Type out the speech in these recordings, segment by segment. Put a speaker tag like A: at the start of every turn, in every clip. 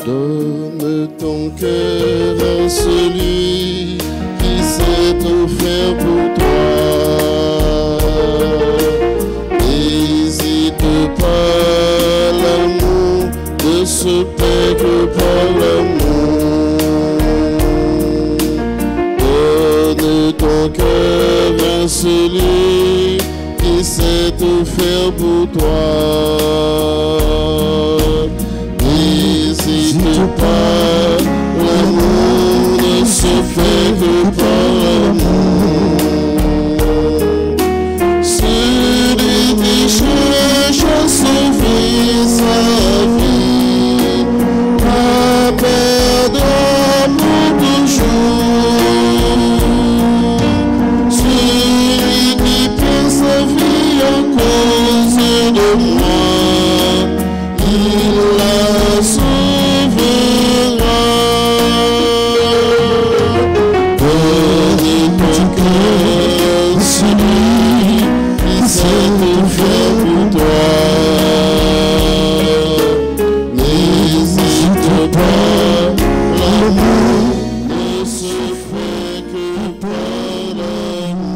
A: Donne ton cœur à celui qui s'est offert pour toi. N'hésite pas, l'amour ne se paie que par l'amour. Donne ton cœur à celui qui s'est offert pour toi. N'hésite pas, l'amour ne se fait que par l'amour. Celui qui cherche à sauver sa vie, la perdra pour toujours. Celui qui perd sa vie à cause de moi, il la sauvera. Donne ton cœur à celui qui s'est offert pour toi. N'hésite pas, l'amour ne se fait que par l'amour.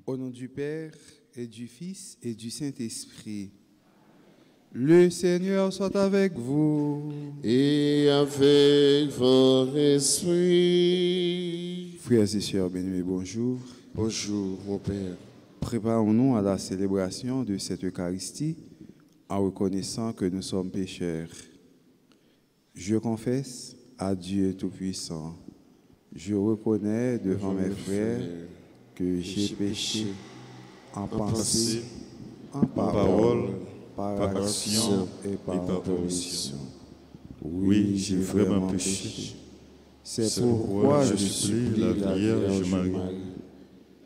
B: Au nom du Père et du Fils et du Saint-Esprit, le Seigneur soit avec vous.
A: Et avec votre esprit.
B: Frères et sœurs bien-aimés, bonjour.
A: Bonjour, mon Père.
B: Préparons-nous à la célébration de cette Eucharistie en reconnaissant que nous sommes pécheurs. Je confesse à Dieu Tout-Puissant, je reconnais devant mes frères que j'ai péché en pensée, en parole, par action et par omission.
C: Oui, j'ai vraiment péché.
B: C'est
C: pourquoi je supplie la Vierge Marie,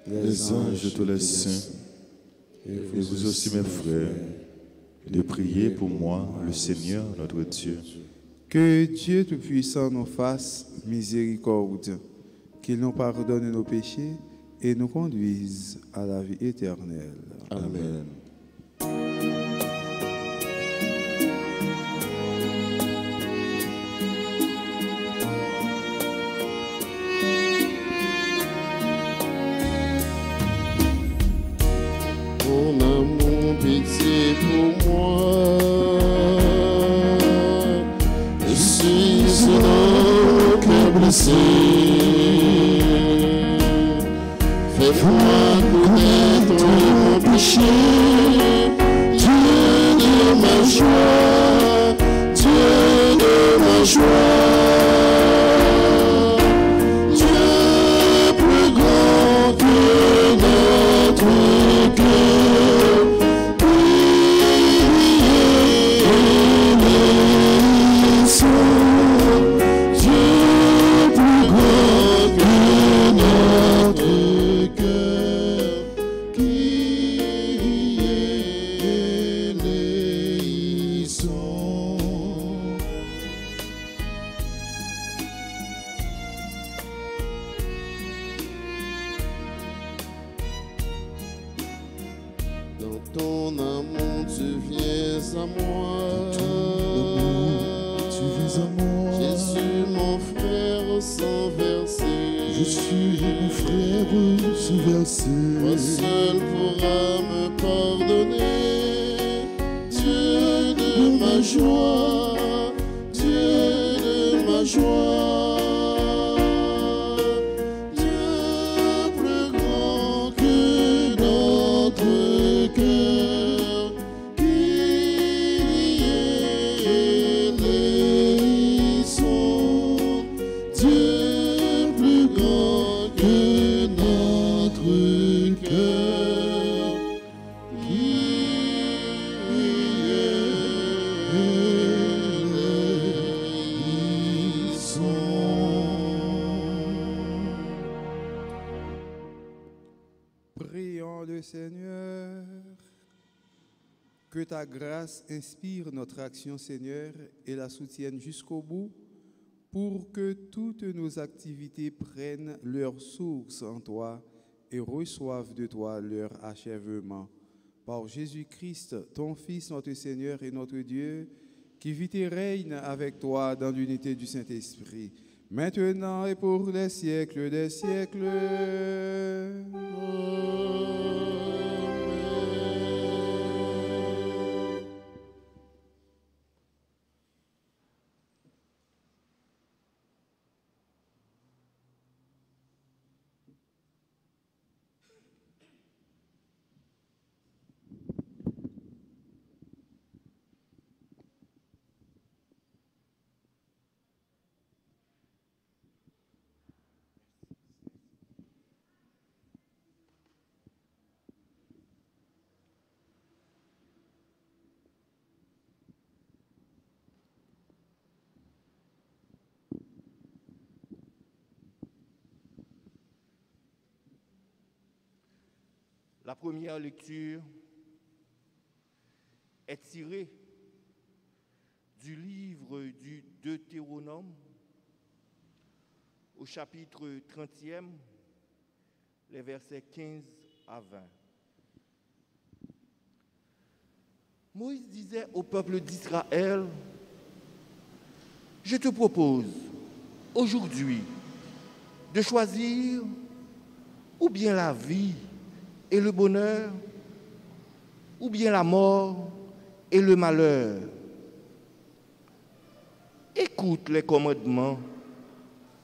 C: les anges et tous les saints, et vous aussi mes frères, de prier pour moi, le Seigneur notre Dieu.
B: Que Dieu Tout-Puissant nous fasse miséricorde, qu'il nous pardonne nos péchés et nous conduise à la vie éternelle.
A: Amen. Ton amour, pitié pour moi. Je suis un homme cœur blessé. Fais-moi connaître mon péché. Dieu de ma joie, Dieu de ma joie. Dieu plus grand que notre cœur. Dieu plus grand que notre cœur, qui éleison. Dans ton amour, tu viens à moi.
C: Tu viens à moi.
A: Jésus, mon frère, sans verser.
C: Je suis mon frère sans verser.
A: Toi seul pourras me pardonner. Dieu de ma joie, Dieu de ma joie. Dieu plus grand que notre cœur, qui éleison. Dieu plus grand que notre cœur,
B: Prions le Seigneur. Que ta grâce inspire notre action, Seigneur, et la soutienne jusqu'au bout, pour que toutes nos activités prennent leur source en toi et reçoivent de toi leur achèvement. Par Jésus-Christ, ton Fils, notre Seigneur et notre Dieu, qui vit et règne avec toi dans l'unité du Saint-Esprit, maintenant et pour les siècles des siècles.
D: La première lecture est tirée du livre du Deutéronome au chapitre 30e, les versets 15 à 20. Moïse disait au peuple d'Israël, « Je te propose aujourd'hui de choisir ou bien la vie et le bonheur, ou bien la mort et le malheur. Écoute les commandements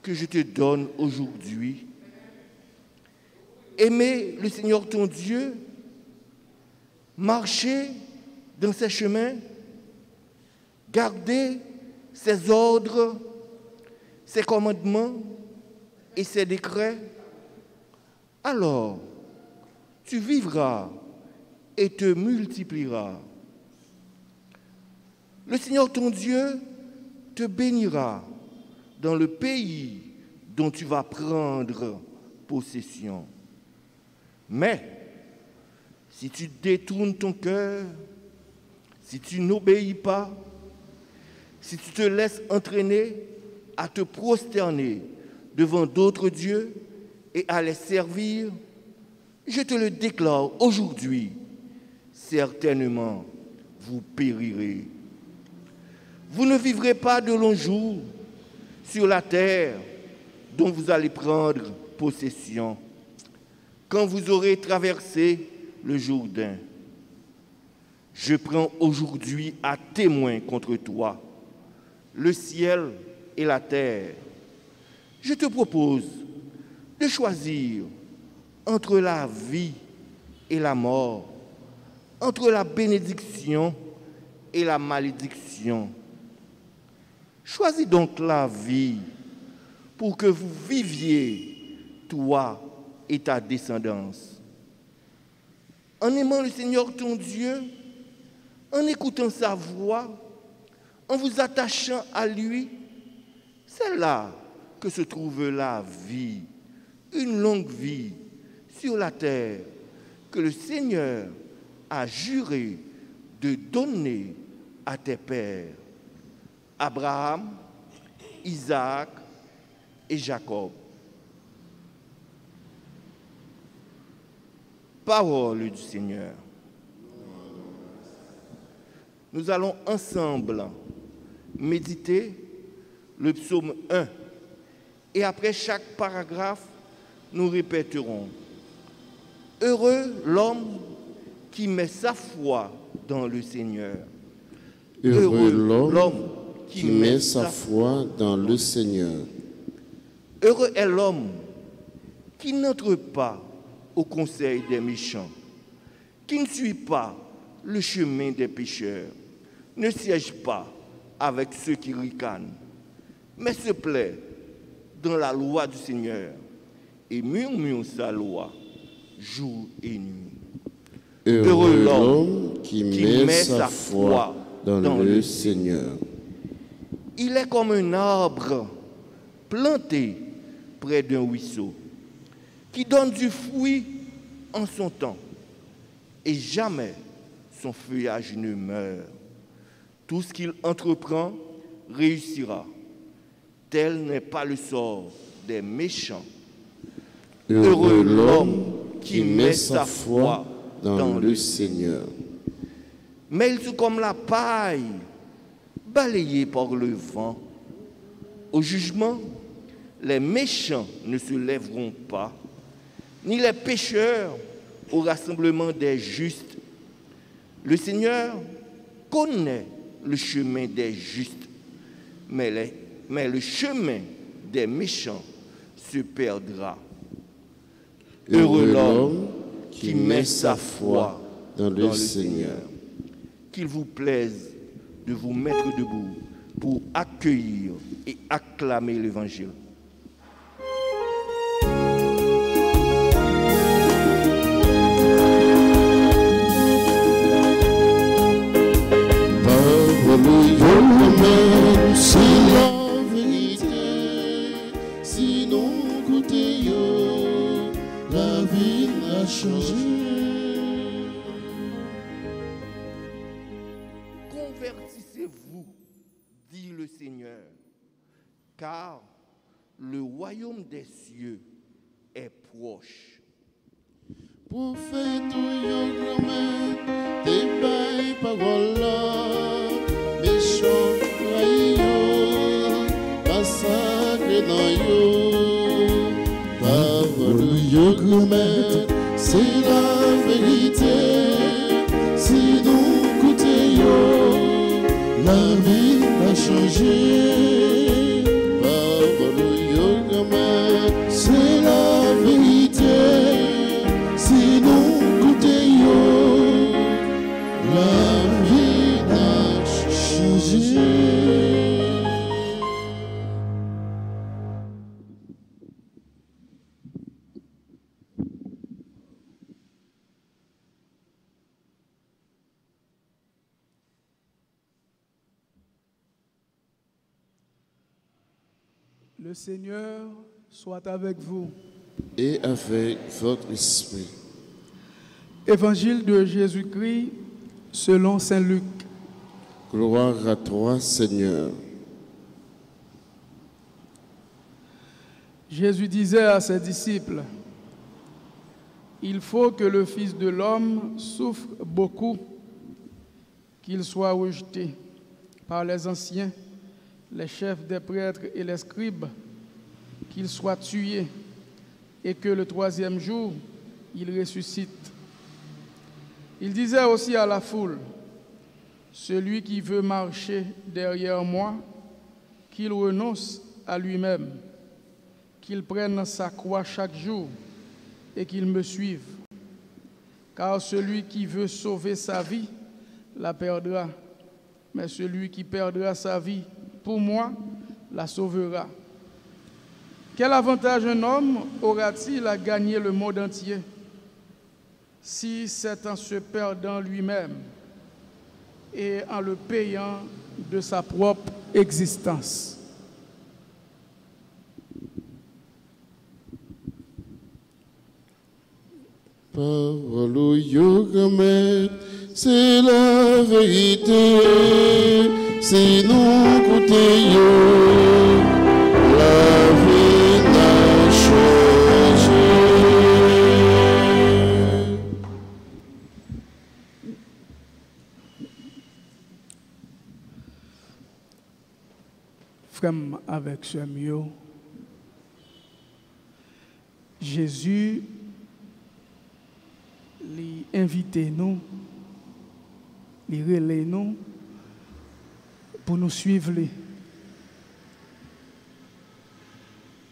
D: que je te donne aujourd'hui. Aimer le Seigneur ton Dieu, marcher dans ses chemins, garder ses ordres, ses commandements et ses décrets. Alors, tu vivras et te multiplieras. Le Seigneur ton Dieu te bénira dans le pays dont tu vas prendre possession. Mais si tu détournes ton cœur, si tu n'obéis pas, si tu te laisses entraîner à te prosterner devant d'autres dieux et à les servir, je te le déclare aujourd'hui, certainement vous périrez. Vous ne vivrez pas de longs jours sur la terre dont vous allez prendre possession, quand vous aurez traversé le Jourdain. Je prends aujourd'hui à témoin contre toi le ciel et la terre. Je te propose de choisir entre la vie et la mort, entre la bénédiction et la malédiction. Choisis donc la vie pour que vous viviez, toi et ta descendance. En aimant le Seigneur ton Dieu, en écoutant sa voix, en vous attachant à lui, c'est là que se trouve la vie, une longue vie sur la terre que le Seigneur a juré de donner à tes pères, Abraham, Isaac et Jacob. Parole du Seigneur. Nous allons ensemble méditer le psaume 1 et après chaque paragraphe, nous répéterons « Heureux l'homme qui met sa foi dans le Seigneur. »
A: Heureux l'homme qui met sa foi dans le Seigneur.
D: Heureux est l'homme qui n'entre pas au conseil des méchants, qui ne suit pas le chemin des pécheurs, ne siège pas avec ceux qui ricanent, mais se plaît dans la loi du Seigneur et murmure sa loi jour et nuit.
A: Heureux l'homme qui met sa foi dans le Seigneur.
D: Il est comme un arbre planté près d'un ruisseau, qui donne du fruit en son temps, et jamais son feuillage ne meurt. Tout ce qu'il entreprend réussira. Tel n'est pas le sort des méchants.
A: Heureux l'homme qui met sa foi dans le Seigneur.
D: Mais ils sont comme la paille, balayée par le vent. Au jugement, les méchants ne se lèveront pas, ni les pécheurs au rassemblement des justes. Le Seigneur connaît le chemin des justes, mais le chemin des méchants se perdra. Heureux l'homme qui met sa foi dans le Seigneur. Qu'il vous plaise de vous mettre debout pour accueillir et acclamer l'Évangile.
A: C'est la vérité, sinon écoutez, la vie a changé.
D: Convertissez-vous, dit le Seigneur, car le royaume des cieux est proche.
A: Prophète, yo grand-mère, tes bails paroles là, méchant yo, massacre dans yo. Parole yo grand-mère, c'est la vérité. Si nous écoutez yo, la vie a changé. Parole yo grand-mère, c'est la vérité. Si nous goûtons, la vie a changé.
E: Le Seigneur soit avec vous.
A: Et avec votre esprit.
E: Évangile de Jésus-Christ selon saint Luc.
A: Gloire à toi, Seigneur.
E: Jésus disait à ses disciples, « Il faut que le Fils de l'homme souffre beaucoup, qu'il soit rejeté par les anciens, les chefs des prêtres et les scribes, qu'il soit tué, et que le troisième jour, il ressuscite. » Il disait aussi à la foule, « Celui qui veut marcher derrière moi, qu'il renonce à lui-même, qu'il prenne sa croix chaque jour et qu'il me suive. Car celui qui veut sauver sa vie la perdra, mais celui qui perdra sa vie pour moi la sauvera. Quel avantage un homme aura-t-il à gagner le monde entier si c'est en se perdant lui-même et en le payant de sa propre existence? »
A: Parole yo grand-mère, c'est la vérité. Si nous goûtons, la vie n'a changé.
E: Frère avec ce mieux, Jésus lui invite nous, lui relève nous pour nous suivre.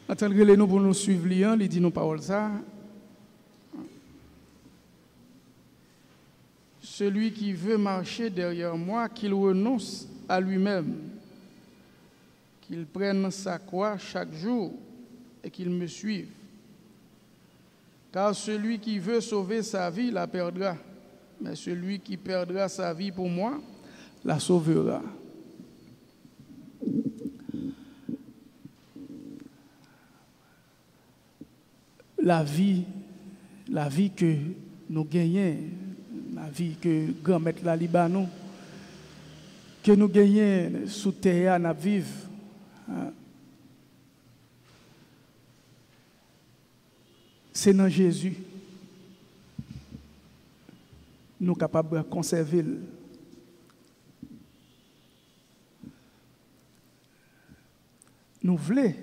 E: En tant que nous pour nous suivre, il dit nous parole ça. Celui qui veut marcher derrière moi, qu'il renonce à lui-même, qu'il prenne sa croix chaque jour et qu'il me suive. Car celui qui veut sauver sa vie la perdra, mais celui qui perdra sa vie pour moi la sauvera. La vie que nous gagnons, la vie que grand-mère la Libanon, que nous gagnons sous terre, nous vivons. C'est dans Jésus. nous capables de conserver. Nous voulons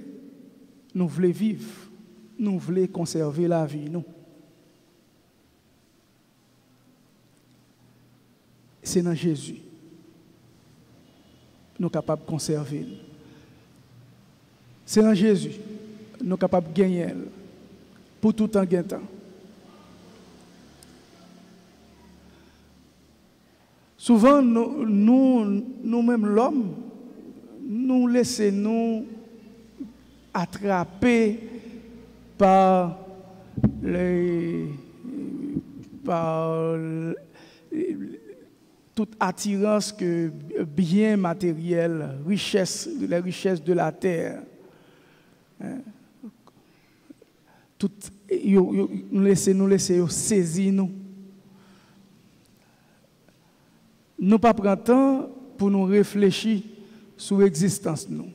E: vivre, nous voulons conserver la vie, nous. C'est dans Jésus. Nous sommes capables de conserver. C'est dans Jésus. Nous sommes capables de gagner pour tout temps temps. Souvent, nous-mêmes, l'homme, nous laissons nous attraper par toute attirance que bien matériel, les richesses de la terre. Nous laissons saisir nous. Nous pas prendre temps pour nous réfléchir sur l'existence nous.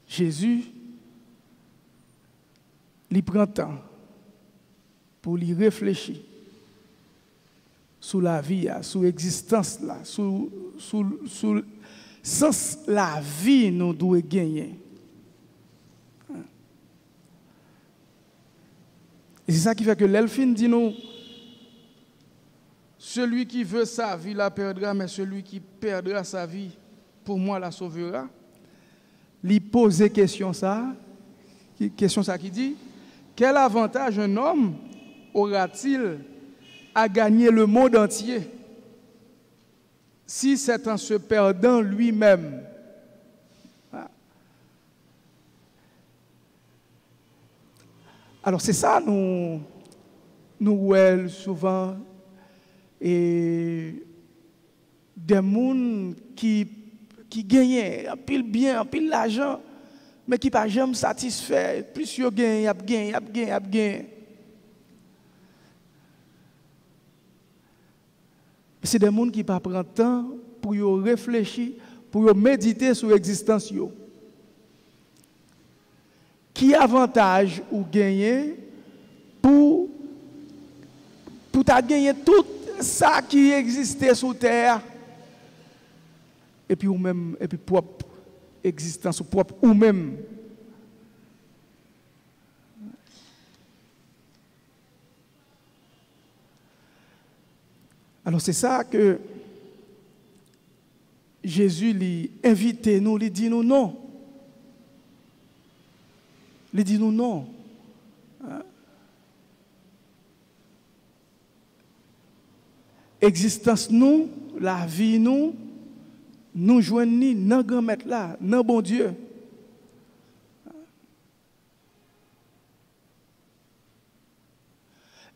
E: Jésus, il prend temps pour lui réfléchir sur la vie, sur l'existence, sur sens la vie nous doit gagner. Et c'est ça qui fait que l'Elphine dit nous, celui qui veut sa vie la perdra, mais celui qui perdra sa vie, pour moi la sauvera. Il pose question ça qui dit, quel avantage un homme aura-t-il à gagner le monde entier si c'est en se perdant lui-même? Alors c'est ça, nous voyons souvent et des gens qui gagnent un pile bien, un pile l'argent, mais qui ne sont pas jamais satisfaits. Plus ils gagnent. C'est des gens qui ne prennent pas le temps pour réfléchir, pour méditer sur l'existence. Qui avantage ou gagner pour gagner tout ça qui existait sur terre et puis ou même et puis propre existence propre ou même alors c'est ça que Jésus lui invite nous, lui dit nous non. Il dit nous non. Existence nous, la vie nous joignons dans grand maître là, dans bon Dieu.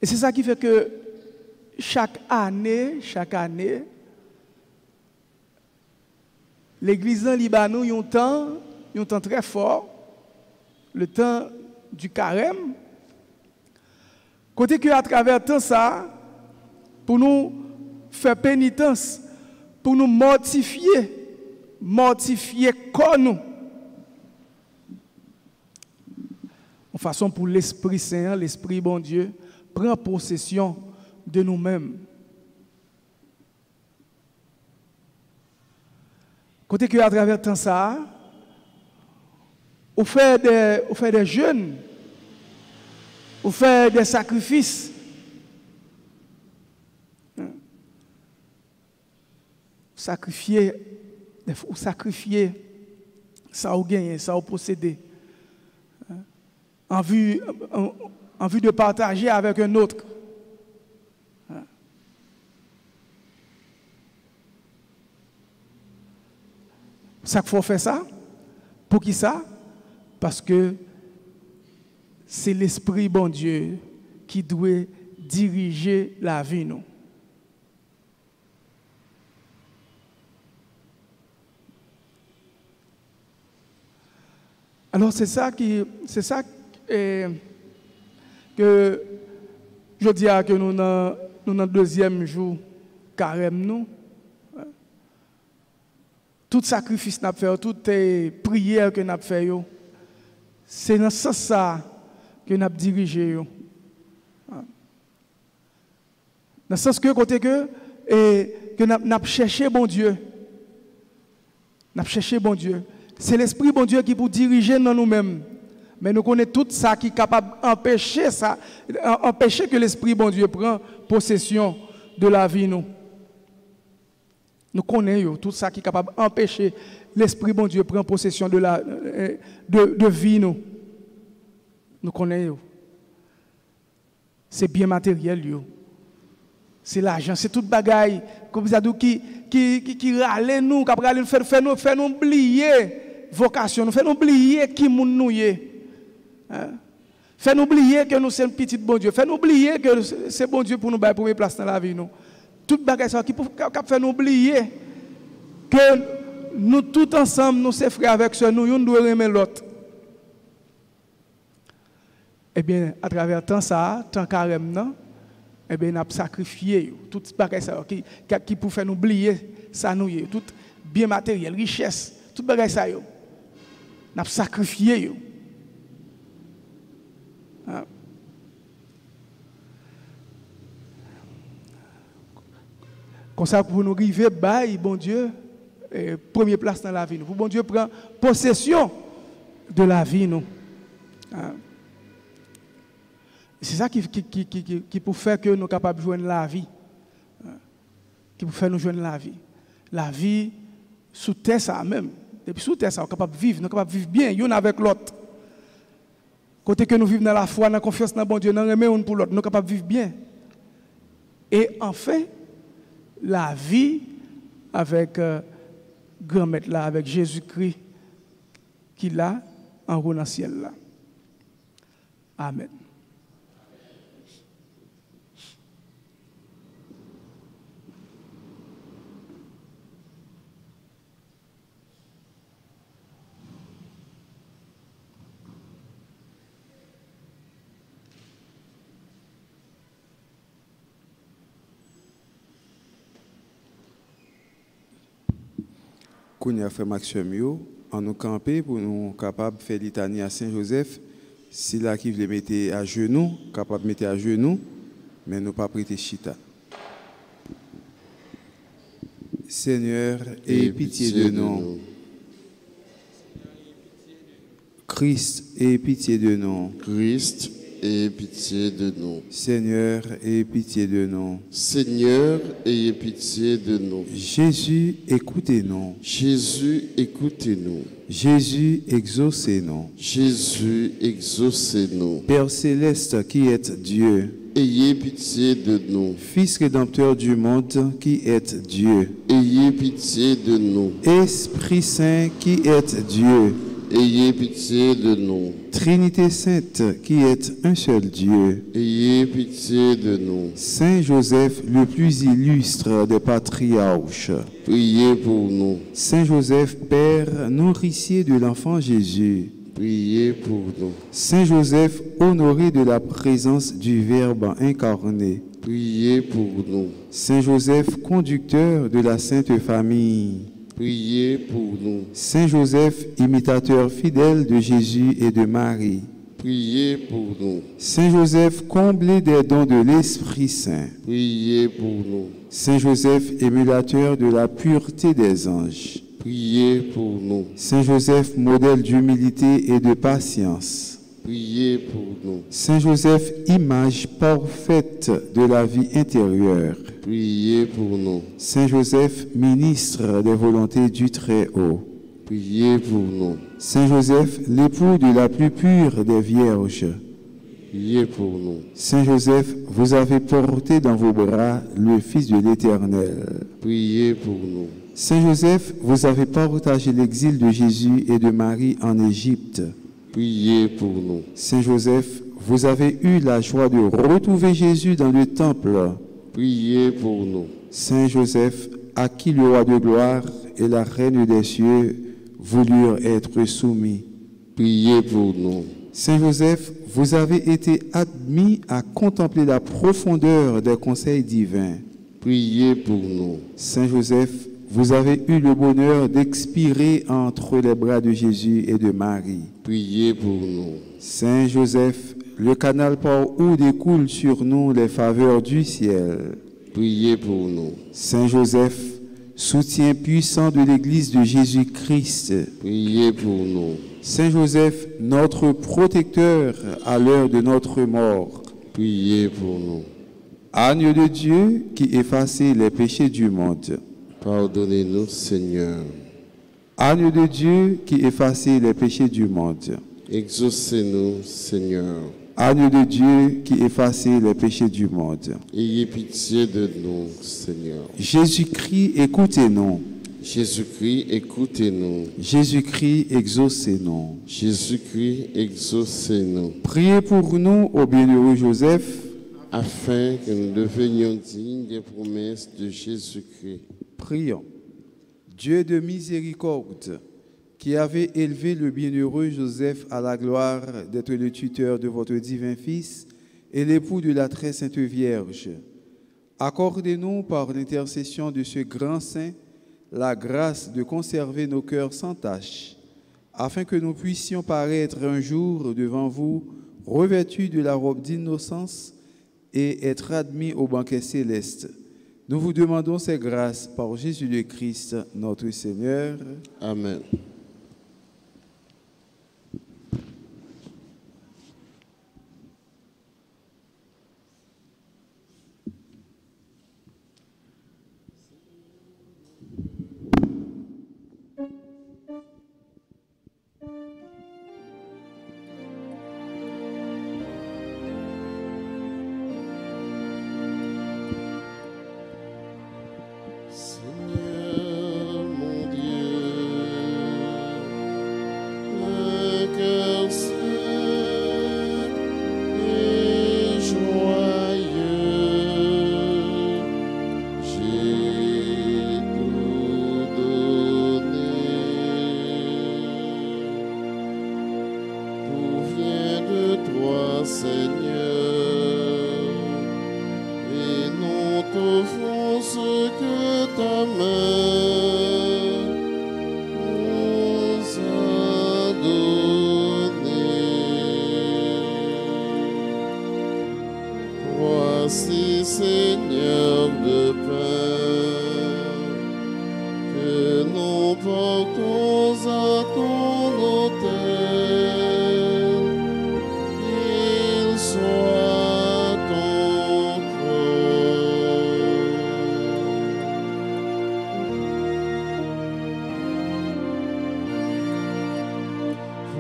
E: Et c'est ça qui fait que chaque année, l'église en Liban, il y a un temps très fort. Le temps du carême, côté que à travers tout ça, pour nous faire pénitence, pour nous mortifier comme nous. En façon pour l'Esprit Saint, l'Esprit bon Dieu, prend possession de nous-mêmes. Côté que à travers tout ça, on fait des jeûnes, on fait des sacrifices. Sacrifier ça au gagner, ça au posséder. En vue de partager avec un autre. Ça qu'il faut faire ça. Pour qui ça? Parce que c'est l'Esprit bon Dieu qui doit diriger la vie nous. Alors c'est ça que je dis que nous dans le deuxième jour carême nous. Tout sacrifice que nous fait, toute prière que nous fait, c'est dans ce sens que nous dirigé Dans le sens que, côté que nous avons cherché bon Dieu. Nous avons cherché bon Dieu. C'est l'Esprit bon Dieu qui peut diriger dans nous-mêmes. Mais nous connaissons tout ça qui est capable d'empêcher ça, empêcher que l'Esprit bon Dieu prenne possession de la vie. Nous connaissons tout ça qui est capable d'empêcher l'Esprit bon Dieu prendre possession de vie. Nous connaissons. C'est bien matériel. C'est l'argent, c'est toute bagaille comme ça qui râle nous, qui fait nous oublier vocation, nous fait nous oublier qui nous sommes. Fait nous oublier que nous sommes petit bon Dieu, fait nous oublier que c'est bon Dieu pour nous faire première place dans la vie. Toute bagaille ça qui fait nous oublier que nous tous ensemble, nous sommes frères avec ceux, nous devons aimer l'autre. Eh bien, à travers tant ça, tant carême, non? Eh bien, nous avons sacrifié tout ce bagage qui pour faire nous oublier ça, nous, tout bien matériel, richesse, tout bagage ça. Nous avons sacrifié. Comme ça, pour nous arriver, bon Dieu, première place dans la vie. Pour bon Dieu prendre possession de la vie. C'est ça qui peut faire que nous sommes capables de joindre la vie. Qui peut faire nous joindre la vie. La vie sous terre, ça même. Depuis sous terre, ça, nous sommes capables de vivre. Nous sommes capables de vivre bien, l'un avec l'autre. Côté que nous vivons dans la foi, dans la confiance dans bon Dieu, nous remettons un pour l'autre. Nous sommes capables de vivre bien. Et enfin, la vie avec grand maître là, avec Jésus-Christ qui l'a en haut dans le ciel là. Amen.
B: Kounia frère Maxime, en nous camper pour nous capables de faire litanie à Saint-Joseph, si là qui veut mettre à genoux, capable de mettre à genoux, mais nous pas prêter chita. Seigneur, aie pitié de nous. Christ, aie pitié de nous.
A: Christ, aie pitié de nous.
B: Seigneur, aie pitié de nous.
A: Seigneur, ayez pitié de nous.
B: Jésus, écoutez-nous.
A: Jésus, écoutez-nous.
B: Jésus, exaucez-nous.
A: Jésus, exaucez-nous.
B: Père céleste qui êtes Dieu,
A: Ayez pitié de nous.
B: Fils rédempteur du monde qui êtes Dieu,
A: Ayez pitié de nous.
B: Esprit Saint qui êtes Dieu,
A: Ayez pitié de nous.
B: Trinité Sainte qui êtes un seul Dieu,
A: Ayez pitié de nous.
B: Saint Joseph le plus illustre des patriarches,
A: Priez pour nous.
B: Saint Joseph Père nourricier de l'enfant Jésus,
A: Priez pour nous.
B: Saint Joseph honoré de la présence du Verbe incarné,
A: Priez pour nous.
B: Saint Joseph conducteur de la Sainte Famille,
A: Priez pour nous.
B: Saint Joseph imitateur fidèle de Jésus et de Marie,
A: Priez pour nous.
B: Saint Joseph comblé des dons de l'Esprit Saint,
A: Priez pour nous.
B: Saint Joseph émulateur de la pureté des anges,
A: Priez pour nous.
B: Saint Joseph modèle d'humilité et de patience,
A: Priez pour nous.
B: Saint Joseph image parfaite de la vie intérieure,
A: Priez pour nous.
B: Saint Joseph ministre des volontés du Très-Haut,
A: Priez pour nous.
B: Saint Joseph l'époux de la plus pure des vierges,
A: Priez pour nous.
B: Saint Joseph, vous avez porté dans vos bras le Fils de l'Éternel.
A: Priez pour nous.
B: Saint Joseph, vous avez partagé l'exil de Jésus et de Marie en Égypte.
A: Priez pour nous.
B: Saint Joseph, vous avez eu la joie de retrouver Jésus dans le temple.
A: Priez pour nous.
B: Saint Joseph, à qui le roi de gloire et la reine des cieux voulurent être soumis.
A: Priez pour nous.
B: Saint Joseph, vous avez été admis à contempler la profondeur des conseils divins.
A: Priez pour nous.
B: Saint Joseph, vous avez eu le bonheur d'expirer entre les bras de Jésus et de Marie.
A: Priez pour nous.
B: Saint Joseph, le canal par où découlent sur nous les faveurs du ciel.
A: priez pour nous.
B: Saint Joseph, soutien puissant de l'Église de Jésus-Christ,
A: Priez pour nous.
B: Saint Joseph, notre protecteur à l'heure de notre mort,
A: Priez pour nous.
B: Agneau de Dieu qui effacez les péchés du monde,
A: Pardonnez-nous, Seigneur.
B: Agneau de Dieu qui effacez les péchés du monde,
A: Exaucez-nous, Seigneur.
B: Agneau de Dieu qui effacez les péchés du monde.
A: Ayez pitié de nous, Seigneur.
B: Jésus-Christ, écoutez-nous.
A: Jésus-Christ, écoutez-nous.
B: Jésus-Christ, exaucez-nous.
A: Jésus-Christ, exaucez-nous.
B: Priez pour nous, ô bienheureux Joseph,
A: Afin que nous devenions dignes des promesses de Jésus-Christ.
B: prions. Dieu de miséricorde, qui avez élevé le bienheureux Joseph à la gloire d'être le tuteur de votre divin Fils et l'époux de la très sainte Vierge, accordez-nous par l'intercession de ce grand saint la grâce de conserver nos cœurs sans tache, afin que nous puissions paraître un jour devant vous revêtus de la robe d'innocence et être admis au banquet céleste. Nous vous demandons ces grâces par Jésus le Christ, notre Seigneur.
A: Amen. Seigneur mon Dieu, le cœur saint et joyeux, j'ai tout donné. Tout vient de toi, Seigneur, et nous t'offrons ce que ta main nous a donné. Voici, Seigneur, le pain que nous portons à ton autel. Il soit ton corps.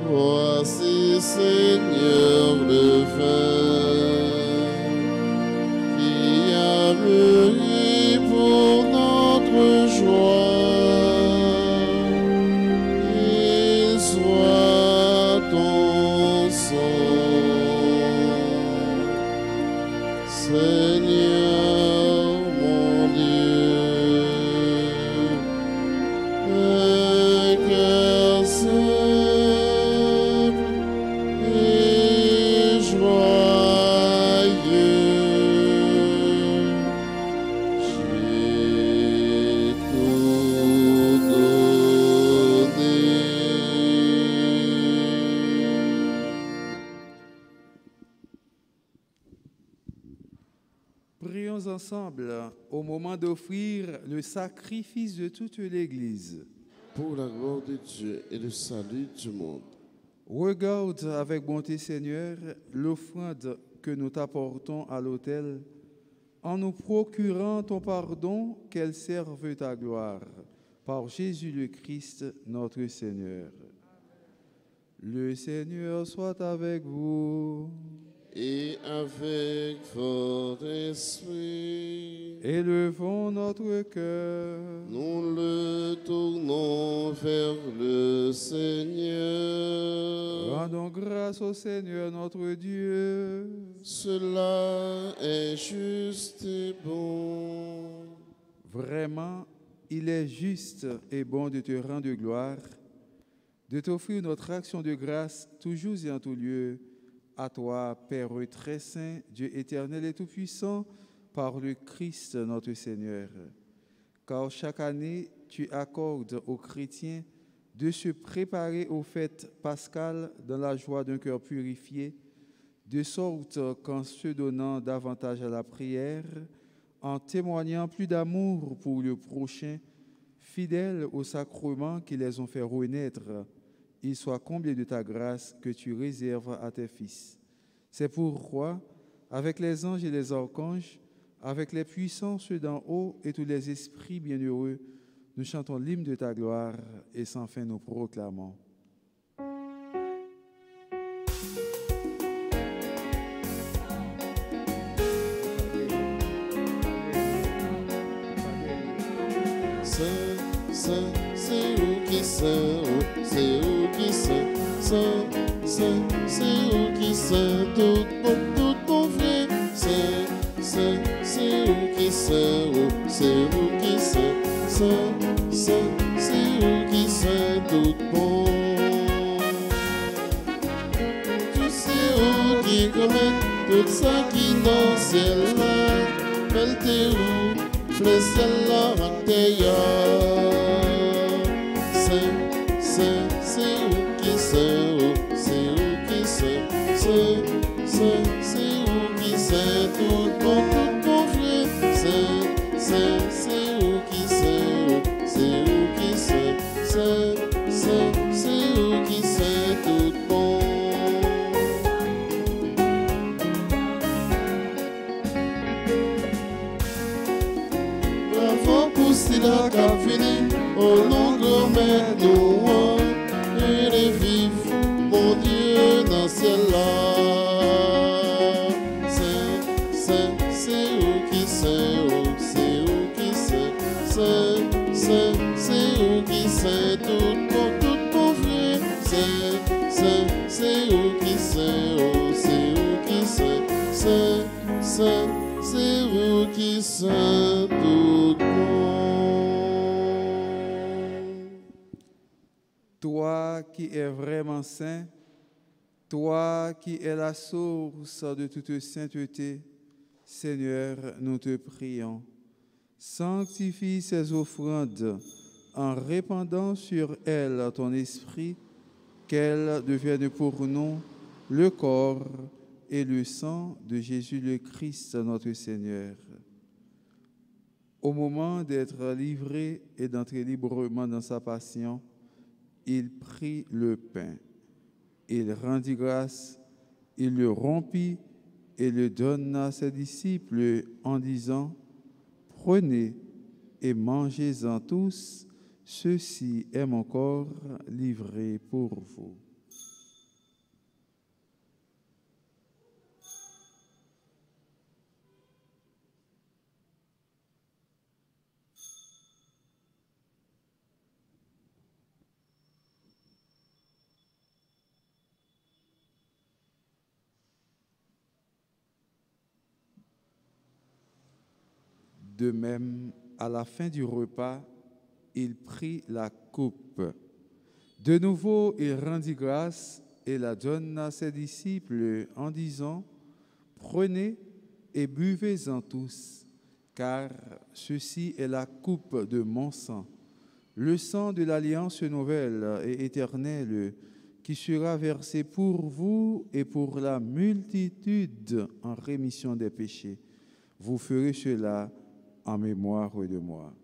A: Voici, Seigneur, le vin qui a mûri pour notre joie. Il soit ton sang. Seigneur mon Dieu, un cœur simple et joyeux, j'ai tout donné.
B: Prions ensemble au moment d'offrir le sacrifice de toute l'Église.
A: Pour la gloire de Dieu et le salut du monde.
B: Regarde avec bonté, Seigneur, l'offrande que nous t'apportons à l'autel, en nous procurant ton pardon, qu'elle serve ta gloire. Par Jésus le Christ, notre Seigneur. Le Seigneur soit avec vous.
A: Et avec votre esprit,
B: Élevons notre cœur.
A: nous le tournons vers le Seigneur.
B: Rendons grâce au Seigneur notre Dieu.
A: Cela est juste et bon.
B: Vraiment, il est juste et bon de te rendre gloire, de t'offrir notre action de grâce toujours et en tout lieu, à toi, Père très saint, Dieu éternel et tout-puissant, par le Christ notre Seigneur. Car chaque année, tu accordes aux chrétiens de se préparer aux fêtes pascales dans la joie d'un cœur purifié, de sorte qu'en se donnant davantage à la prière, en témoignant plus d'amour pour le prochain, fidèles aux sacrements qui les ont fait renaître, ils soient comblés de ta grâce que tu réserves à tes fils. C'est pourquoi, avec les anges et les archanges, avec les puissances d'en haut et tous les esprits bienheureux, nous chantons l'hymne de ta gloire et sans fin nous proclamons.
A: C'est où qui c'est, c'est où qui c'est où qui c'est, tout mon frère, c'est où qui c'est où qui c'est où qui c'est, tout bon. Tu sais où qui commet tout ça qui dans le ciel là, belle t'es où, le ciel là en c'est où qui c'est où qui c'est, tout bon frère, c'est où qui c'est où qui c'est où qui c'est, tout bon. Bravo pour si la cap fini, au long gourmet nous et les vifs, mon Dieu, dans ce ciel là. C'est où qui c'est où qui c'est où qui c'est, tout mon frère, c'est où qui c'est où qui c'est où qui c'est, tout bon.
B: Toi qui es vraiment saint, toi qui es la source de toute sainteté, Seigneur, nous te prions. Sanctifie ces offrandes en répandant sur elles ton esprit, qu'elles deviennent pour nous le corps et le sang de Jésus le Christ, notre Seigneur. Au moment d'être livré et d'entrer librement dans sa passion, il prit le pain. Il rendit grâce, il le rompit et le donna à ses disciples en disant: Prenez et mangez-en tous, ceci est mon corps livré pour vous. De même, à la fin du repas, il prit la coupe. De nouveau, il rendit grâce et la donna à ses disciples en disant: Prenez et buvez-en tous, car ceci est la coupe de mon sang, le sang de l'alliance nouvelle et éternelle, qui sera versé pour vous et pour la multitude en rémission des péchés. Vous ferez cela en mémoire de moi.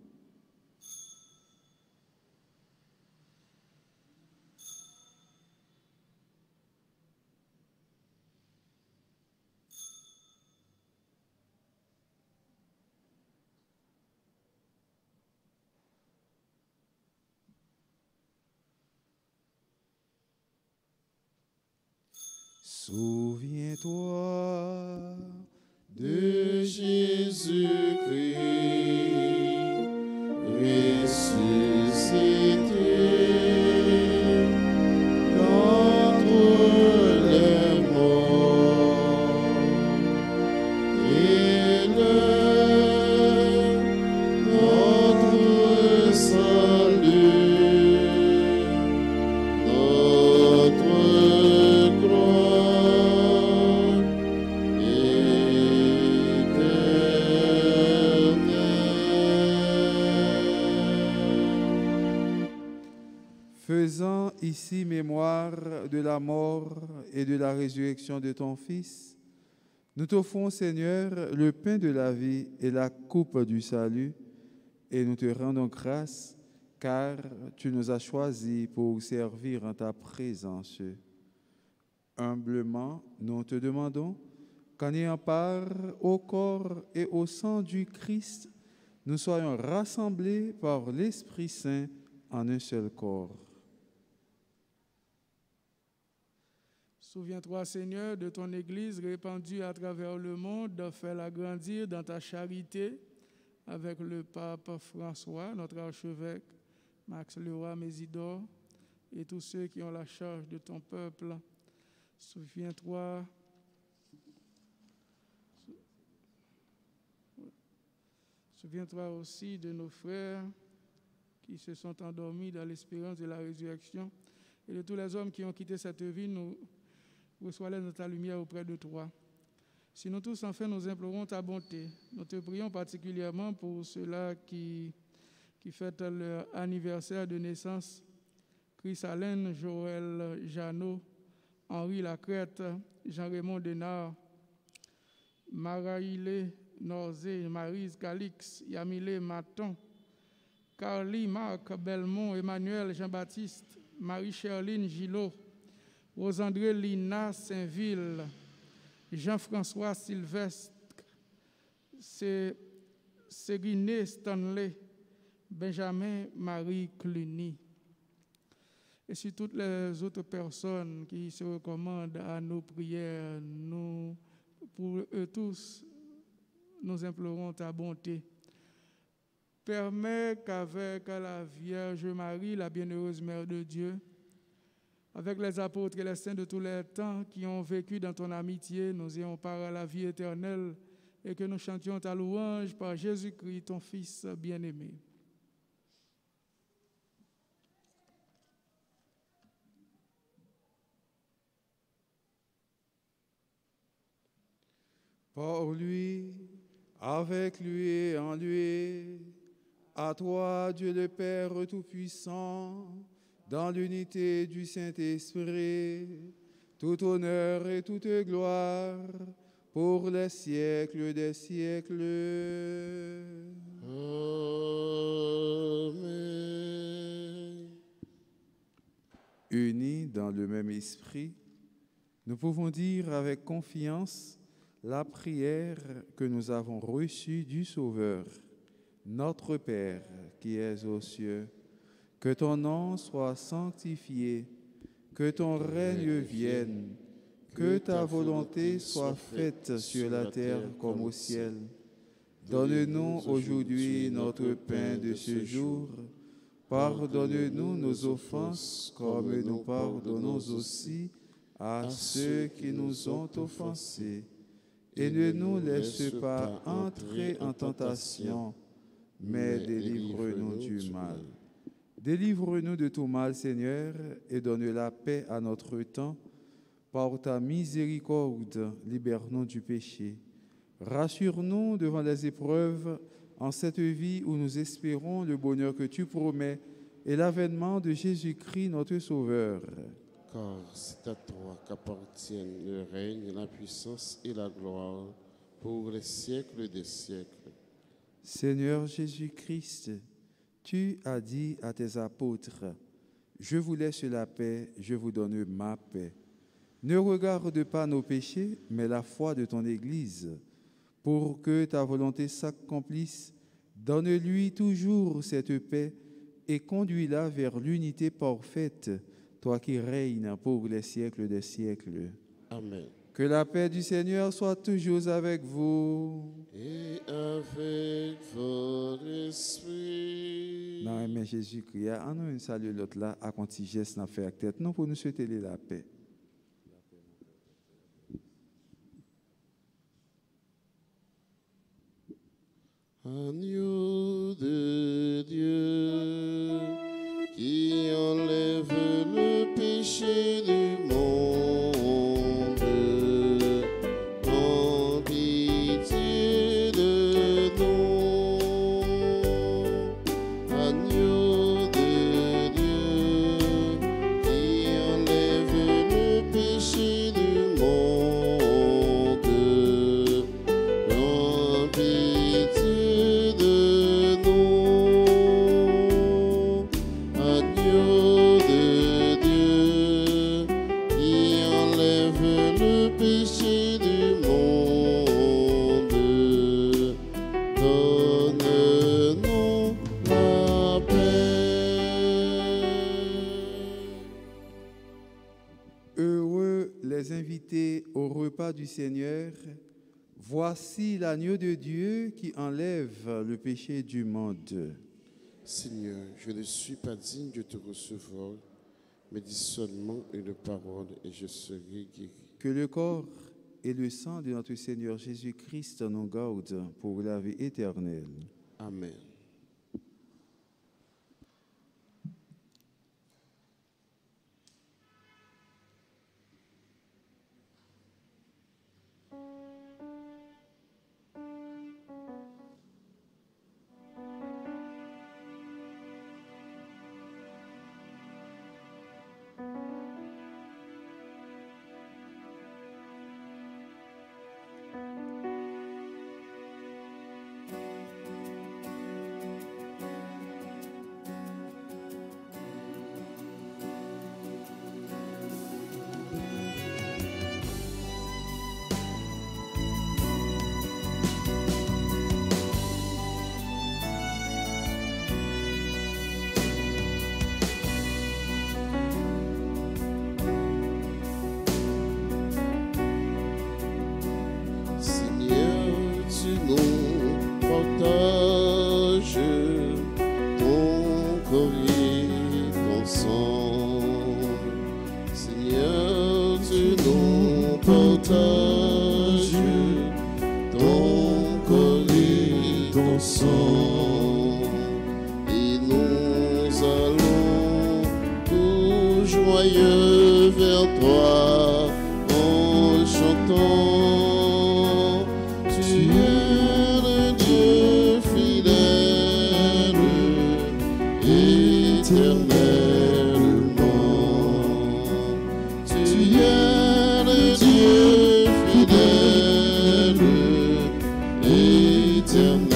B: Souviens-toi
A: de Jésus-Christ ressuscité d'entre les morts, et notre salut, notre gloire
B: Faisant ici mémoire de la mort et de la résurrection de ton Fils, Nous t'offrons, Seigneur, le pain de la vie et la coupe du salut, et nous te rendons grâce, car tu nous as choisis pour servir en ta présence. Humblement, nous te demandons qu'en ayant part au corps et au sang du Christ, nous soyons rassemblés par l'Esprit Saint en un seul corps.
E: Souviens-toi, Seigneur, de ton Église répandue à travers le monde, fais-la grandir dans ta charité avec le pape François, notre archevêque, Max Leroy Mésidor, et tous ceux qui ont la charge de ton peuple. Souviens-toi aussi de nos frères qui se sont endormis dans l'espérance de la résurrection et de tous les hommes qui ont quitté cette vie. Nous reçois-les dans ta lumière auprès de toi. Si nous tous, enfin, nous implorons ta bonté, nous te prions particulièrement pour ceux-là qui fêtent leur anniversaire de naissance: Chris Allen, Joël Jeannot, Henri Lacrête, Jean-Raymond Denard, Maraïlé Norzé, Maryse Calix, Yamilé Maton, Carly Marc Belmont, Emmanuel Jean-Baptiste, Marie-Cherline Gillot, Rosandré Lina Saint-Ville, Jean-François Sylvestre, Ségriné Stanley, Benjamin Marie Cluny. Et sur toutes les autres personnes qui se recommandent à nos prières, pour eux tous, nous implorons ta bonté. Permets qu'avec la Vierge Marie, la bienheureuse Mère de Dieu, avec les apôtres et les saints de tous les temps qui ont vécu dans ton amitié, nous ayons part à la vie éternelle et que nous chantions ta louange par Jésus-Christ, ton Fils bien-aimé.
B: Par lui, avec lui et en lui, à toi, Dieu le Père Tout-Puissant, dans l'unité du Saint-Esprit, tout honneur et toute gloire pour les siècles des siècles.
A: Amen.
B: Unis dans le même esprit, nous pouvons dire avec confiance la prière que nous avons reçue du Sauveur. Notre Père qui es aux cieux, que ton nom soit sanctifié, que ton règne vienne, que ta volonté soit faite sur la terre comme au ciel. Donne-nous aujourd'hui notre pain de ce jour. Pardonne-nous nos offenses comme nous pardonnons aussi à ceux qui nous ont offensés. Et ne nous laisse pas entrer en tentation, mais délivre-nous du mal. Délivre-nous de tout mal, Seigneur, et donne la paix à notre temps. Par ta miséricorde, libère-nous du péché. Rassure-nous devant les épreuves en cette vie où nous espérons le bonheur que tu promets et l'avènement de Jésus-Christ, notre Sauveur.
A: Car c'est à toi qu'appartiennent le règne, la puissance et la gloire pour les siècles des siècles.
B: Seigneur Jésus-Christ, tu as dit à tes apôtres, « Je vous laisse la paix, je vous donne ma paix. Ne regarde pas nos péchés, mais la foi de ton Église. Pour que ta volonté s'accomplisse, donne-lui toujours cette paix et conduis-la vers l'unité parfaite, toi qui règnes pour les siècles des siècles. »
A: Amen.
B: Que la paix du Seigneur soit toujours avec vous.
A: Et avec votre esprit.
B: Non, mais Jésus-Christ, on nous salue l'autre là, à quand il geste n'a fait avec tête, non, pour nous souhaiter la paix.
A: Agneau de Dieu, qui enlève le péché du monde, prends pitié de nous. Agneau de Dieu, qui enlève le péché du monde, péchés du monde. Donne-nous la paix.
B: Heureux les invités au repas du Seigneur. Voici l'agneau de Dieu qui enlève le péché du monde.
A: Seigneur, je ne suis pas digne de te recevoir, mais dis seulement une parole et je serai guéri.
B: Que le corps et le sang de notre Seigneur Jésus-Christ nous gardent pour la vie éternelle.
A: Amen. Et nous allons tout joyeux vers toi en chantant. Tu es le Dieu fidèle, éternellement. Tu es le Dieu fidèle, éternellement.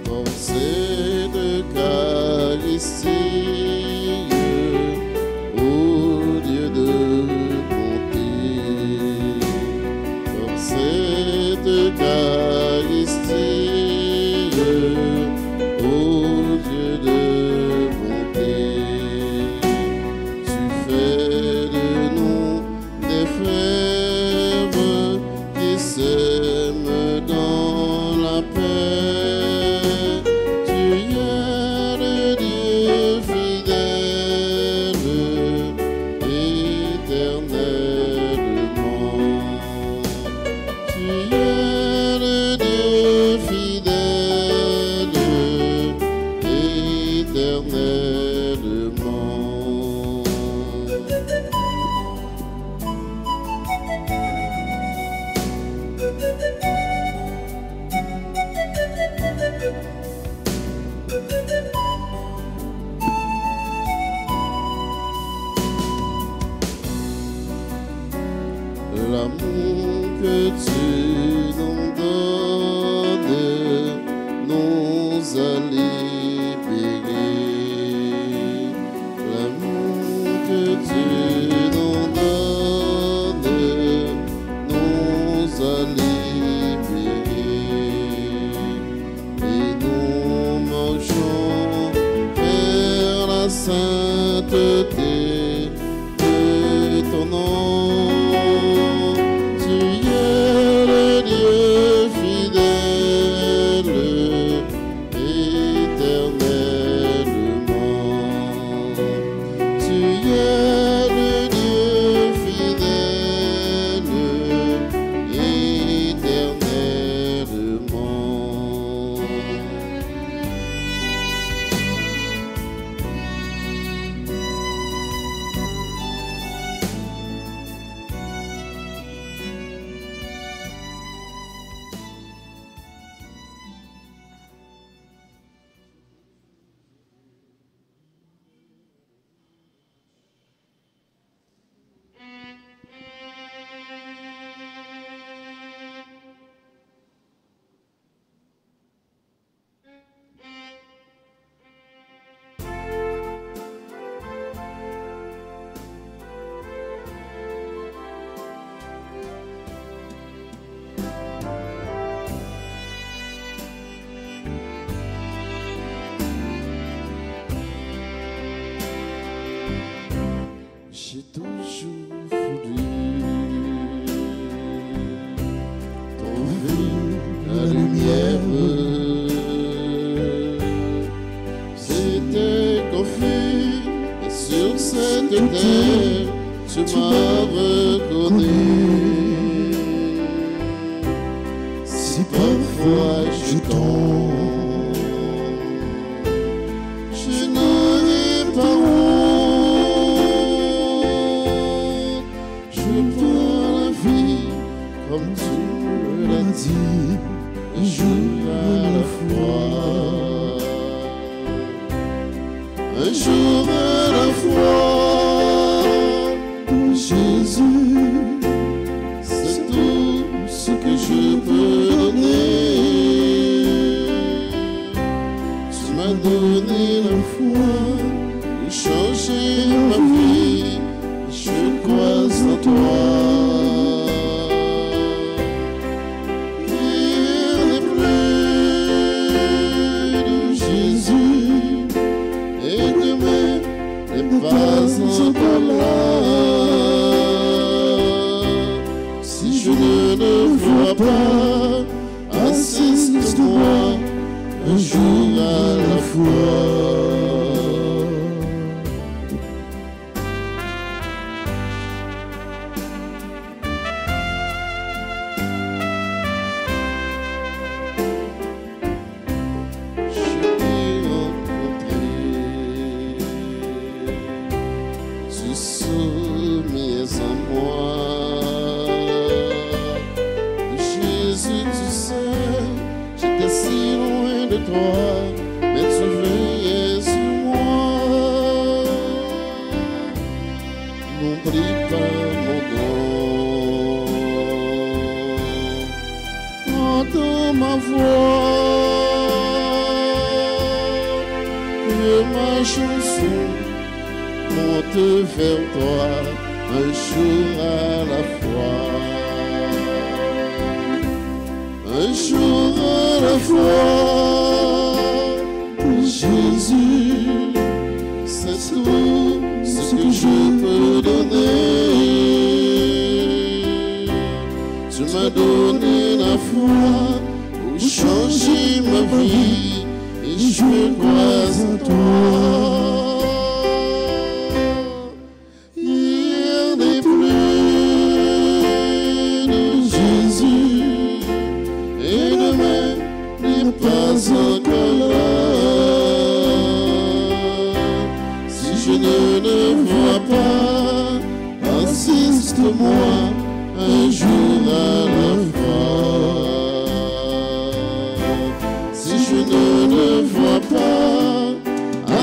A: Dans cette Eucharistie, ô Dieu de bonté, dans cette Eucharistie, ô Dieu de bonté, tu fais de nous des frères qui s'aiment dans la paix. Tu es le Dieu fidèle, éternellement. Tu es le Dieu fidèle, éternellement. L'amour que tu nous donnes nous a libérés. L'amour que tu nous donnes nous a libérés. Et nous marchons vers la sainteté de ton nom. Tu es le Dieu fidèle, j'étais, tu m'as reconnu. Si parfois je tombe, je n'aurai pas honte. Je prends la vie comme tu me l'as dit, un jour à la fois. Un jour à la fois, Jésus, c'est tout ce que je peux donner. Tu m'as donné la foi pour changer ma vie, je crois en toi. Il n'est plus de Jésus. Et demain n'est pas encore là. Si je ne le vois pas, assiste-moi un jour à la fois. Mais tu veillais sur moi. N'oublie pas mon nom. Entends ma voix, que ma chanson monte vers toi un jour à la fois. Un jour à la fois. Jésus, c'est tout ce que je peux donner. Tu m'as donné la foi pour changer ma vie et je crois en toi. Il n'est plus de Jésus et demain n'est pas encore là. Je ne le vois pas, assiste-moi un jour à la fois. Si je ne le vois pas,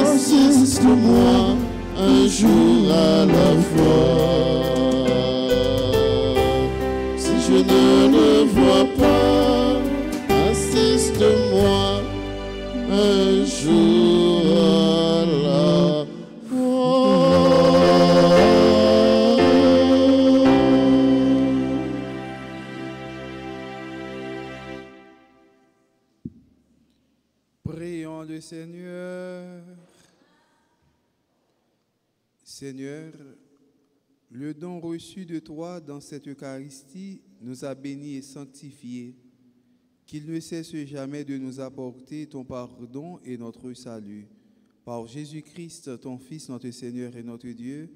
A: assiste-moi un jour à la fois. Si je ne le vois pas, assiste-moi un jour à la
B: Prions le Seigneur. Seigneur, le don reçu de toi dans cette Eucharistie nous a bénis et sanctifiés, qu'il ne cesse jamais de nous apporter ton pardon et notre salut. Par Jésus-Christ, ton Fils, notre Seigneur et notre Dieu,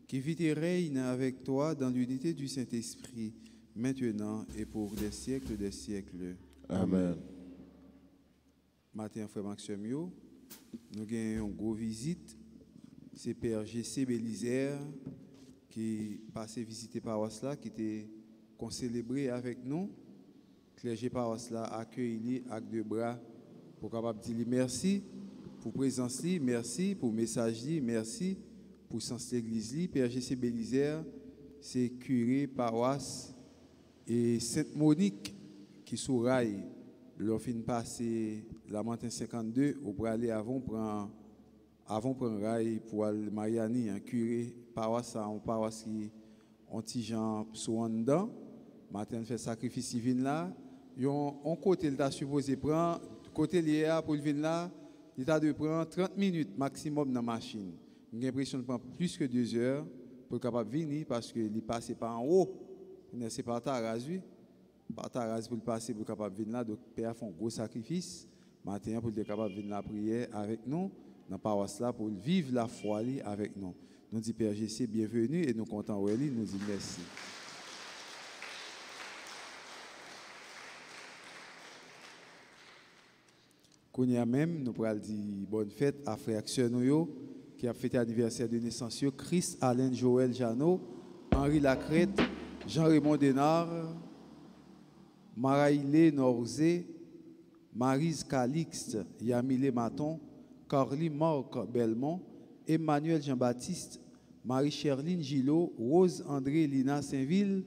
B: qui vit et règne avec toi dans l'unité du Saint-Esprit, maintenant et pour des siècles des siècles.
C: Amen.
B: Matin, frère Maxime, nous avons une grosse visite. C'est Père G.C. Bélisaire qui passait visiter paroisse là, qui était concélébré avec nous. Clergé paroisse là accueilli avec deux bras pour capable dire merci pour présence, merci pour message, merci pour sens l'église. Père G.C. Bélisaire, c'est curé paroisse et Sainte-Monique qui souraille. L'on fin passer la matin 52 au pour aller avant prendre rail pour aller Mariani, un curé paroisse qui ont petit gens souvent dedans. Matin fait sacrifice civil là. On côté il t'a supposé prendre côté lié pour le venir là, il t'a de prendre 30 minutes maximum dans la machine. J'ai l'impression de prendre plus que 2 heures pour capable venir parce que il passe pas en haut. C'est pas Taraz, oui. Pas Taraz pour le passer pour capable venir là, donc Père fait un gros sacrifice matin pour être capable venir la prière avec nous dans paroisse là pour vivre la foi avec nous. Nous disons Père GC, bienvenue et nous comptons Weli, nous disons merci. Qu'on y a même, nous pourrons dire bonne fête à frère Xenoyo qui a fêté l'anniversaire de naissance, Chris Alain Joël Jeannot, Henri Lacrette, Jean-Raymond Denard, Maraïlé Norzé, Marise Calixte, Yamile Maton, Carly Marc Belmont, Emmanuel Jean-Baptiste, Marie-Cherline Gillot, Rose André Lina Saint-Ville,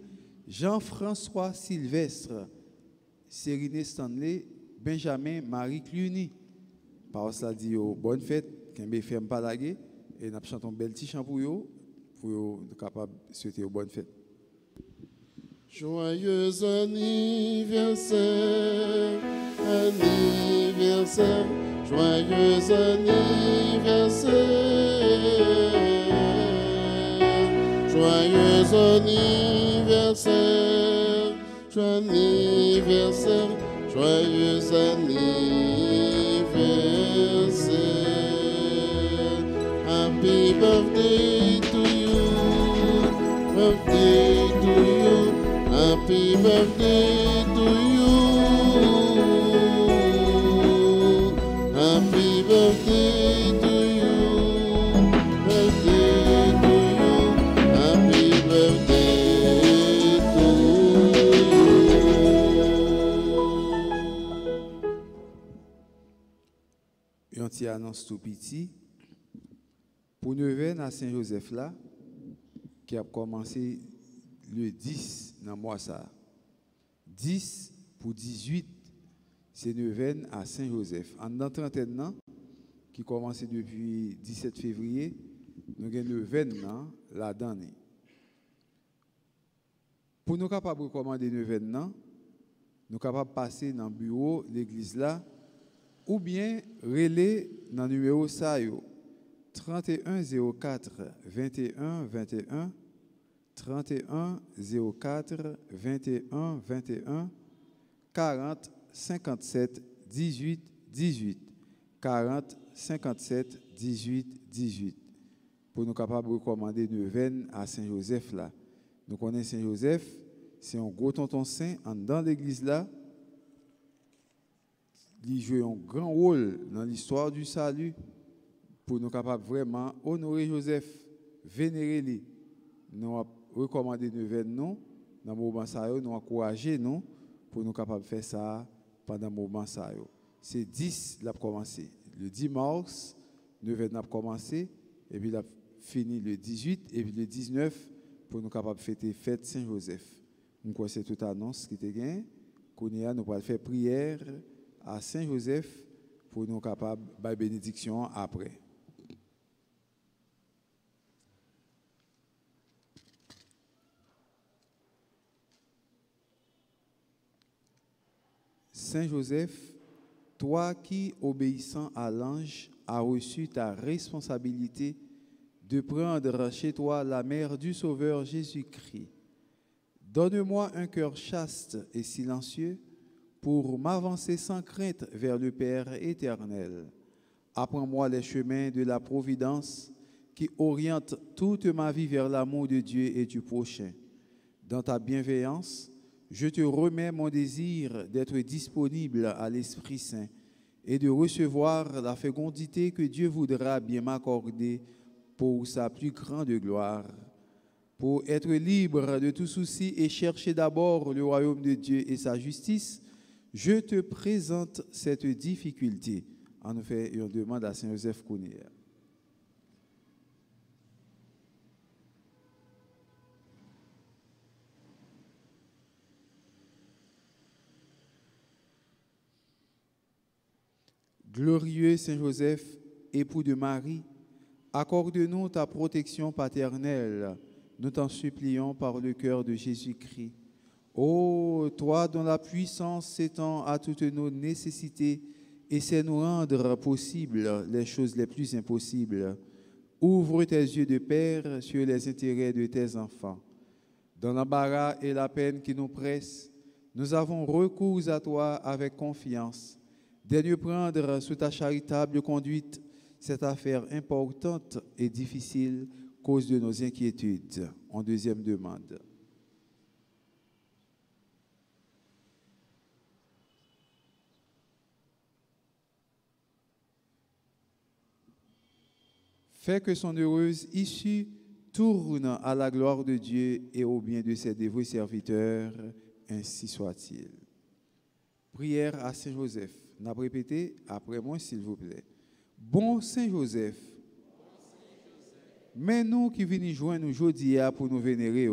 B: Jean-François Sylvestre, Cériné Stanley, Benjamin Marie Cluny. Par cela dit bonne fête, qu'un BFM pas lagué, et nous chantons un bel petit chant pour être capable de souhaiter une bonne fête.
A: Joyeux anniversaire, anniversaire, joyeux anniversaire, joyeux anniversaire, joyeux anniversaire, joyeux anniversaire. Happy birthday to you, birthday to you, happy birthday to you, happy birthday to you, birthday to you, happy birthday to you.
B: Un petit annonce tout petit. Pour Neuvaine à Saint-Joseph là, qui a commencé le 10 dans le mois ça. 10 pour 18, c'est Neuvaine à Saint-Joseph. En dans trentaine ans, qui commence depuis 17 février, nous avons Neuvaine la dernière. Pour nous capables de recommander Neuvaine, nous sommes capables de passer dans le bureau de l'église là, ou bien relais dans le numéro ça 31 04 21 21 31 04 21 21 40 57 18 18 40 57 18 18 pour nous capables de recommander Neuvaine à Saint-Joseph là. Nous connaissons Saint-Joseph, c'est un gros tonton saint dans l'église là. Il joue un grand rôle dans l'histoire du salut pour nous capables vraiment honorer Joseph, vénérer lui. Nous recommander Neuvaine nous dans le moment ça, nous encourager nous pour nous capables de faire ça pendant le moment ça. C'est 10 l'a commencé. Le 10 mars, Neuvaine a commencé et puis il a fini le 18 et puis le 19 pour nous capables de fêter fête Saint-Joseph. Nous crois c'est toute annonce qui était gain. Nous allons faire prière à Saint-Joseph pour nous capables de bénédiction après. Saint-Joseph, toi qui, obéissant à l'ange, as reçu ta responsabilité de prendre chez toi la mère du Sauveur Jésus-Christ, donne-moi un cœur chaste et silencieux pour m'avancer sans crainte vers le Père éternel. Apprends-moi les chemins de la providence qui orientent toute ma vie vers l'amour de Dieu et du prochain. Dans ta bienveillance, je te remets mon désir d'être disponible à l'Esprit Saint et de recevoir la fécondité que Dieu voudra bien m'accorder pour sa plus grande gloire. Pour être libre de tout souci et chercher d'abord le royaume de Dieu et sa justice, je te présente cette difficulté. En effet, on demande à Saint-Joseph Kounia. Glorieux Saint-Joseph, époux de Marie, accorde-nous ta protection paternelle, nous t'en supplions par le cœur de Jésus-Christ. Ô toi dont la puissance s'étend à toutes nos nécessités et sait nous rendre possibles les choses les plus impossibles, ouvre tes yeux de Père sur les intérêts de tes enfants. Dans l'embarras et la peine qui nous pressent, nous avons recours à toi avec confiance. Daigne prendre sous ta charitable conduite cette affaire importante et difficile cause de nos inquiétudes. En deuxième demande. Fais que son heureuse issue tourne à la gloire de Dieu et au bien de ses dévoués serviteurs, ainsi soit-il. Prière à Saint Joseph. N'a pas répété après moi, s'il vous plaît. Bon Saint Joseph, mais nous qui venons joindre aujourd'hui pour nous vénérer.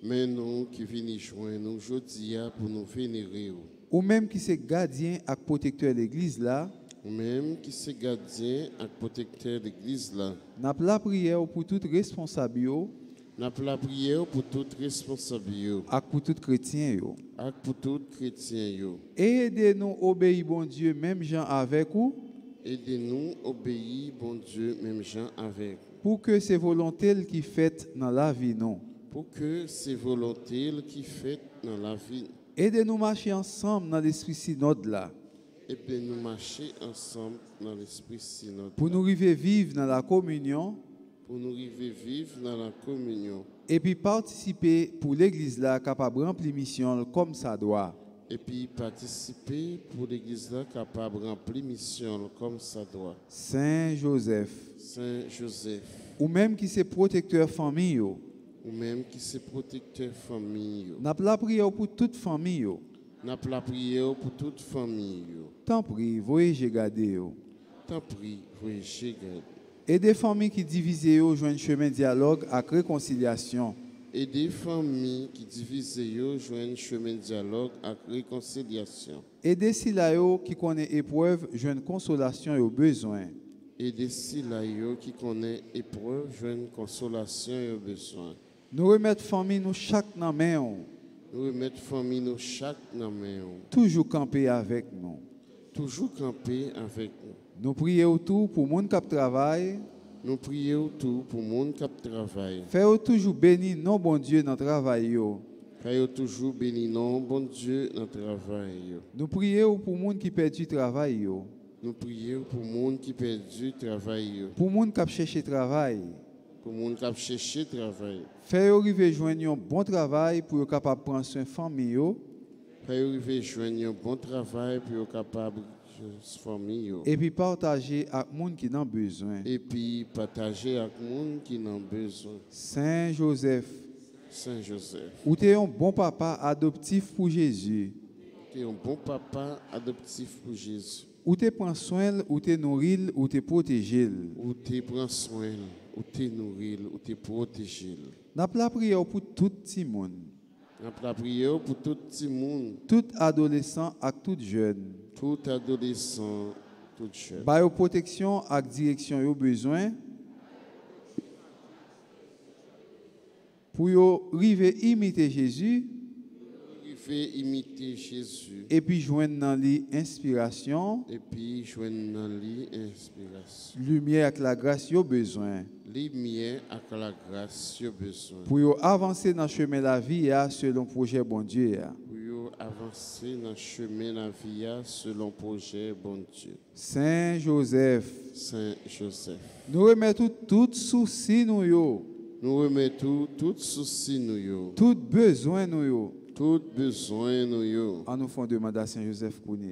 A: Mais nous qui venons joindre aujourd'hui pour nous vénérer.
B: Ou même qui c'est gardien et protecteur de l'église là.
A: Ou même qui c'est gardien et protecteur de l'église là.
B: N'a pas la prière pour tout responsable.
A: N'a pas la prière pour tout responsable.
B: Et pour tout chrétien.
A: Et pour tout chrétien.
B: Aidez-nous obéir bon Dieu même gens avec vous.
A: Aidez-nous obéir bon Dieu même gens avec.
B: Pour que c'est volonté qui fait dans la vie non.
A: Pour que c'est volonté qui fait dans la vie.
B: Aidez-nous marcher ensemble dans l'esprit synode là.
A: Et puis nous marcher ensemble dans l'esprit synode.
B: Pour nous arriver vivre dans la communion.
A: Pour nous arriver vivre dans la communion.
B: Et puis participer pour l'église là capable de remplir mission comme ça doit.
A: Et puis participer pour l'église là capable de remplir mission comme ça doit.
B: Saint Joseph.
A: Saint Joseph.
B: Ou même qui c'est protecteur famille.
A: Ou même qui c'est protecteur famille.
B: N'a pas la prière pour toute famille.
A: N'a pas la prière pour toute famille.
B: Tant pis, voyez garder.
A: Tant pis, voyez garder.
B: Et des familles qui divisent joignent chemin dialogue à réconciliation.
A: Et des familles qui divisent joignent chemin dialogue à réconciliation.
B: Et des silayo qui connaissent épreuve joignent consolation et aux besoins.
A: Et des silayo qui connaissent épreuve joignent consolation et aux besoins.
B: Nous remettons famille nous chaque dans main.
A: Nous remettons famille nous chaque dans main.
B: Toujours camper avec nous.
A: Toujours camper avec nous.
B: Nous prions tout pour monde qui travaille.
A: Nous prions tout pour monde qui travaille.
B: Faites toujours béni non bon Dieu dans le travail.
A: Faites toujours béni non bon Dieu dans le travail.
B: Nous prions pour monde qui perd du travail.
A: Nous prions pour monde qui perd du travail.
B: Pour monde qui cherche travail.
A: Pour monde qui cherche travail.
B: Faites arriver joindre un bon travail pour être capable de prendre soin de la famille.
A: Faites arriver joindre un bon travail pour être capable famille.
B: Et puis partager avec les gens qui ont besoin.
A: Et puis partager avec les gens qui ont besoin.
B: Saint Joseph.
A: Saint Joseph.
B: Ou tu es un bon papa adoptif pour Jésus.
A: Tu es un bon papa adoptif pour Jésus.
B: Ou tu prends soin, ou tu nourris, ou tu protèges.
A: Ou tu prends soin, ou tu nourris, ou tu protèges.
B: N'a pas la prière pour tout le monde.
A: N'a pas la prière pour tout le monde.
B: Tout adolescent et tout jeune.
A: Tout adolescent, tout jeune.
B: Ba yo protection et direction yo besoin. Pour yo rive imiter Jésus.
A: Imiter Jésus.
B: Et puis joindre dans lui inspiration.
A: Et puis joindre dans lui inspiration.
B: Lumière avec la grâce yo besoin.
A: Lumière avec la grâce yo besoin.
B: Pour yo avancer dans le chemin de la vie selon le projet bon Dieu.
A: Pour yo avancer dans le chemin de la vie selon le projet bon Dieu.
B: Saint Joseph.
A: Saint Joseph.
B: Nous remettons tout souci nous yo.
A: Nous remettons tout souci nous yo.
B: Tout besoin nous yo.
A: Tout besoin nous yo.
B: En nous font demander à Saint Joseph pour nous.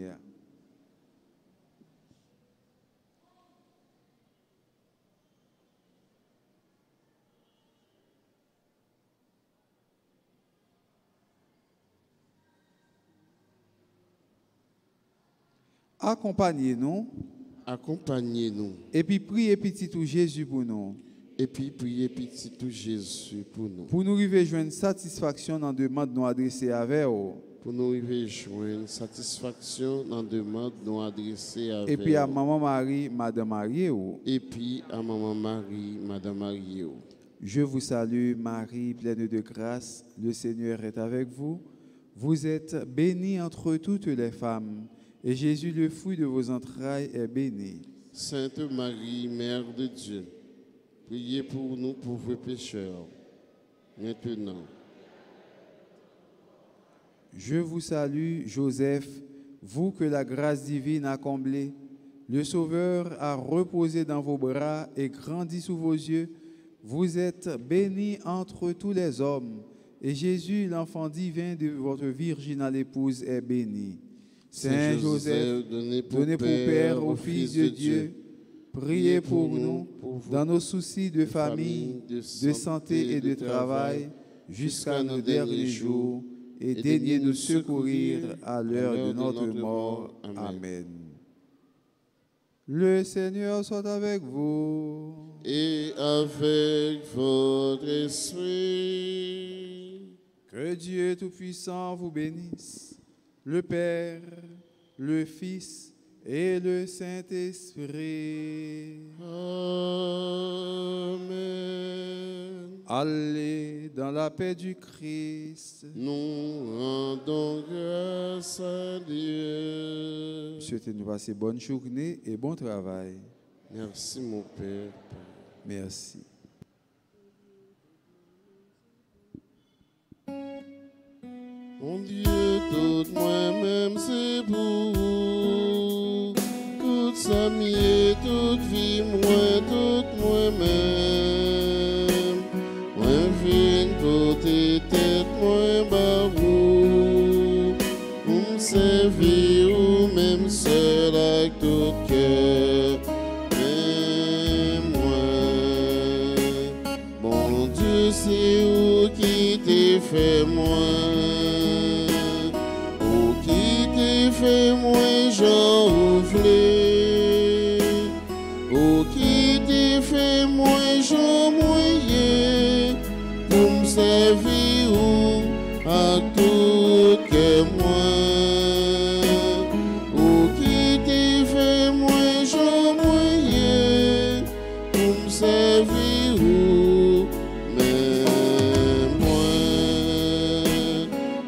B: Accompagnez-nous.
A: Accompagnez-nous.
B: Et puis priez petit tout Jésus pour nous.
A: Et puis priez petit tout Jésus pour nous.
B: Pour nous arriver à joindre satisfaction dans la demande nous adresser avec vous.
A: Pour nous arriver à joindre satisfaction dans la demande nous adresser avec.
B: Et puis à maman Marie, Madame Marie.
A: Et puis à maman Marie, Madame Marie.
B: Je vous salue Marie, pleine de grâce. Le Seigneur est avec vous. Vous êtes bénie entre toutes les femmes. Et Jésus, le fruit de vos entrailles, est béni.
A: Sainte Marie, Mère de Dieu, priez pour nous pauvres pécheurs, maintenant.
B: Je vous salue, Joseph, vous que la grâce divine a comblé. Le Sauveur a reposé dans vos bras et grandi sous vos yeux. Vous êtes bénie entre tous les hommes, et Jésus, l'enfant divin de votre Virgine épouse, est béni. Saint Joseph, donnez pour Père au Fils de Dieu, priez pour nous, dans nos soucis de famille, de santé et de travail, jusqu'à nos derniers jours, et daignez nous secourir à l'heure de notre mort. Amen. Le Seigneur soit avec vous.
A: Et avec votre esprit.
B: Que Dieu Tout-Puissant vous bénisse, le Père, le Fils et le Saint-Esprit.
A: Amen.
B: Allez dans la paix du Christ.
A: Nous rendons grâce à Dieu.
B: Souhaitez-nous passer bonne journée et bon travail.
A: Merci mon Père.
B: Merci.
A: Mon Dieu, tout moi-même c'est pour vous. Toute sa mienne, toute vie, moi, toute moi-même. Moi, viens côté tête, moi, barou. Pour me servir ou même seul avec tout cœur. Mais moi, bon Dieu, c'est où qui t'ai fait moi. Fais-moi j'en ouvlé, oh qui te fait-moi j'en moyen, pour me servir à tout que moi, oh qui te fait-moi j'en moyen, pour me servir mais moi,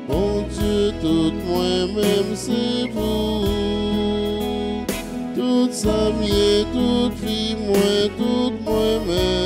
A: bon Dieu tout moi-même c'est vous, toute sa mienne, toute vie, moi, toute moi-même.